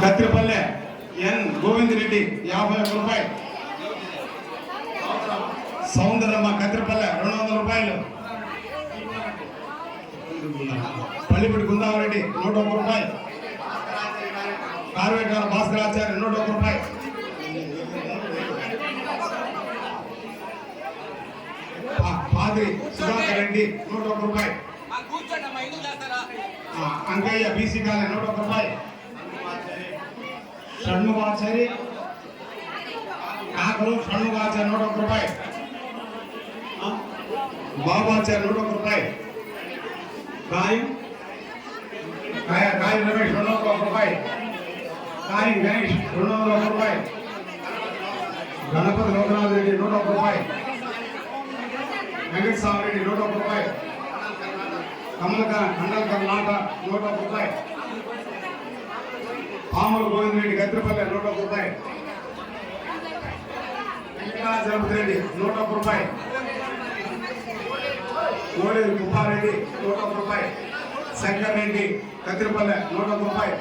కత్తిరపల్లె ఎన్ గోవింద్ రెడ్డి 51 రూపాయలు. సౌందరమ్మ కత్తిరపల్లె 200 రూపాయలు. పల్లిపూడి గుందావరెడ్డి 101 రూపాయలు. కార్వేకాల భాస్కరాచార్య 101 రూపాయలు. పాద్రి సుధాకర్ రెడ్డి 101 రూపాయలు. అంకయ్య బీసీ కాలే 101 రూపాయలు. షణ్ముఖాచారి కాకరు షణ్ముఖాచార్య 101 రూపాయలు. బాబాచార్య 101 రూపాయలు. కాయం రమేష్ 201 రూపాయలు. కాయం గణేష్ 201 రూపాయలు. గణపతి లోకనాథ్ రెడ్డి 101 రూపాయలు. వెంకటస్వామి రెడ్డి 101 రూపాయలు. కమలకర్ ఖండల్కర్ నాట 101 రూపాయలు. పాముల గోవింద్ రెడ్డి కత్తిరపల్లె 101 రూపాయలు. వెంకటాచలపతి రెడ్డి 101 రూపాయలు. కోడేరు కుప్పారెడ్డి 101 రూపాయలు. శంకర్ రెడ్డి కత్తిరపల్లె 101 రూపాయలు.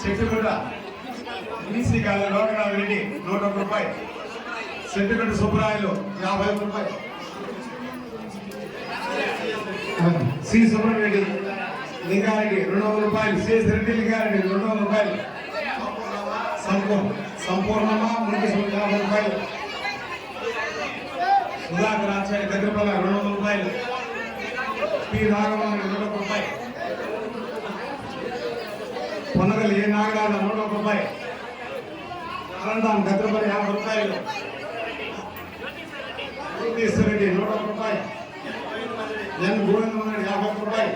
చెట్టుగడ్డ బీసీ కాలే లోకనాథ్ రెడ్డి 101 రూపాయలు. చెట్టుగడ్డ సుబ్బరాయలు 51 రూపాయలు. సి సుబ్రహ్మణ్యరెడ్డి లింగారెడ్డి 200 రూపాయలు. సిఎస్ రెడ్డి లింగారెడ్డి 200 రూపాయలు. సంపూర్ణమ్మ మురికి 50 రూపాయలు. సుధాకర్ ఆచార్య కత్తిరపల్లె 200 రూపాయలు. పి రాఘవన్ 101 రూపాయలు. పొన్నగల్ ఏ నాగరాజ 101 రూపాయలు. అనంతాం కత్తిరపల్లె 50 రూపాయలు. రెడ్డి 101 రూపాయలు. ఎన్ గోవింద్ 50 రూపాయలు.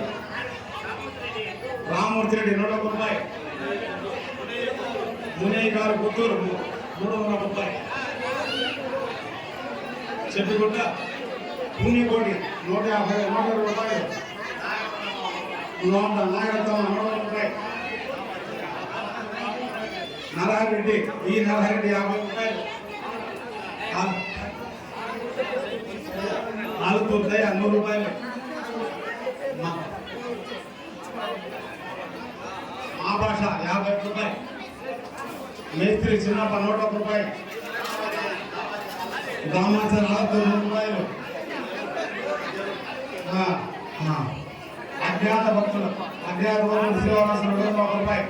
రామూర్తి రెడ్డి 101 రూపాయలు. మునయ్య గారు పుత్తూరు 300 రూపాయలు. చెట్టుగుడ్డ పూనికోటి 150 రూపాయలు. నాగరత్నం 100 రూపాయలు. నరహరెడ్డి ఈ నరహరెడ్డి 50 రూపాయలు. నాలుగుతాయి 100 రూపాయలు. ఆ భాష 50 రూపాయలు. మేస్త్రి చిన్నప్ప 101 రూపాయలు. దామాచార 100 రూపాయలు. అజ్ఞాత భక్తులు శ్రీనివాసం 101 రూపాయలు.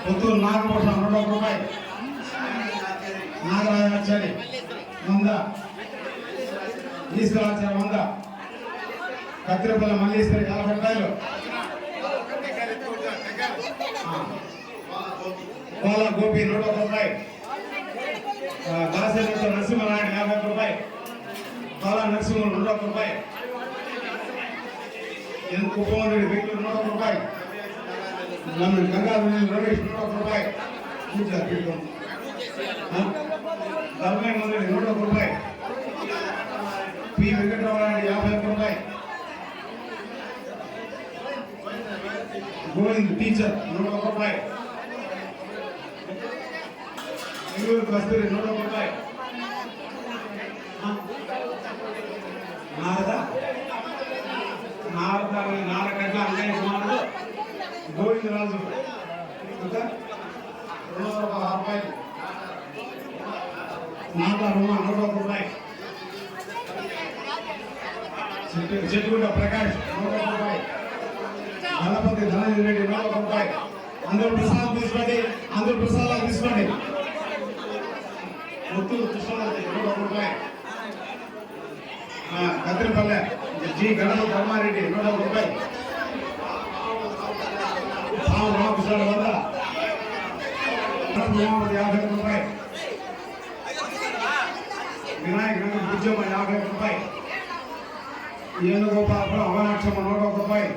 పుత్తూరు నాగభూషణం 101 రూపాయలు. నాగరాజాచారి 100. ఈశ్వరాచార్య 100. కత్తిరపల్లి మల్లీశ్వరి 50 రూపాయలు. కోల గోపి 101 రూపాయలు. దాసేట నరసింహనాయుడు 50 రూపాయలు. కోల నరసింహులు 101 రూపాయలు. ఎన్ కుప్పమోహన్ రెడ్డి బెంగళూరు 101 రూపాయలు. గంగాధర రమేష్ 101 రూపాయలు. ధర్మేంద్ర రెడ్డి 101 రూపాయలు. పి వెంకటరామరెడ్డి 51 రూపాయలు. గోవింద్ టీచర్ 101 రూపాయలు. కస్తూరి 101 రూపాయలు. నారగడ్డ అన్నయ్య కుమారుడు గోవిందరాజు 216 రూపాయలు. నాట రుమ 101 రూపాయలు. చెట్టుగుడ్డ ప్రకాష్ 101 రూపాయలు. గణపతి ధనంజయ రెడ్డి 101 రూపాయలు. అందరూ ప్రసాదం తీసుకోండి. అందరూ ప్రసాదాలు తీసుకోండి. ముత్తూరు కృష్ణారెడ్డి 101 రూపాయలు. కత్తిరపల్లె జి గణపతి ధర్మారెడ్డి 101 రూపాయలు. రామకృష్ణ 100. 50 రూపాయలు. వినాయక బుజ్జమ్మ 50 రూపాయలు. ఏనుగోపాలపురం అవనాక్షమ్మ 101 రూపాయలు.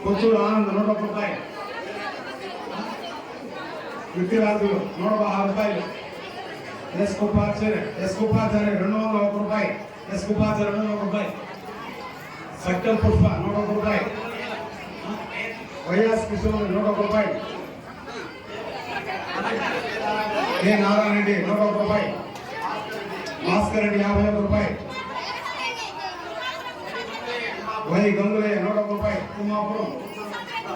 కొత్తూరు ఆనంద్ 101 రూపాయలు. విద్యరాజులు 116 రూపాయలు. ఎస్ కుప్పాచార్య 201 రూపాయలు. ఎస్ కుప్పాచార్య 201 రూపాయలు. సక్కల్ పుష్ప 101 రూపాయలు. వైఎస్ కిషోర్ 101 రూపాయలు. కె నారాయణ రెడ్డి 101 రూపాయలు. భాస్కర్ రెడ్డి 51 రూపాయలు. వై గంగులయ్య 101 రూపాయలు. తిమ్మాపురం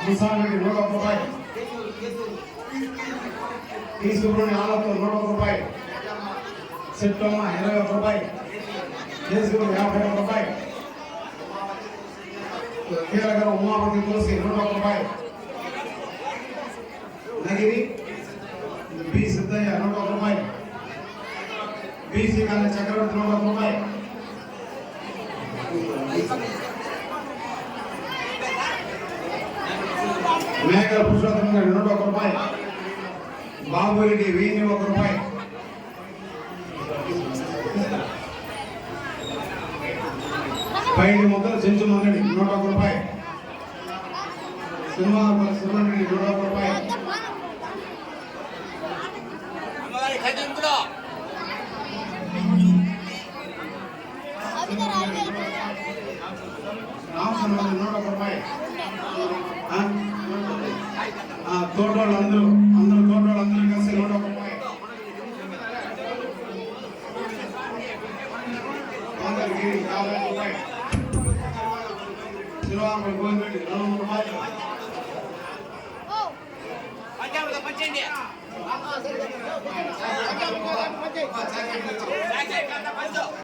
ముసారెడ్డి 101 రూపాయలు. టీ సుబ్రహ్మణ్యం ఆలతో 101 రూపాయలు. సెట్టమ్మ 21 రూపాయలు. కేసులు 51 రూపాయలు. కీలకర ఉమాపతి తులసి 101 రూపాయలు. నగిరి బి సిద్ధయ్య 101 రూపాయలు. బీసీ కన్నా చక్రవర్తి 101 రూపాయలు. మేకల పురుషోత్తమ గారు 101 రూపాయలు. బాబురెడ్డి 1001 రూపాయలు. పైడి మొక్కలు చెంచుమన్నడి 101 రూపాయలు. సింహాపురం సుబ్రహ్మణ్యుడి 101 రూపాయలు. రామచంద్ర 101 రూపాయలు. తోటోళ్ళు అందరూ తోటోళ్ళందరూ కలిసి 101 రూపాయలు. కొందరికి 50 రూపాయలు. శ్రీరాముడు గోవిందరెడ్డి 200 రూపాయలు.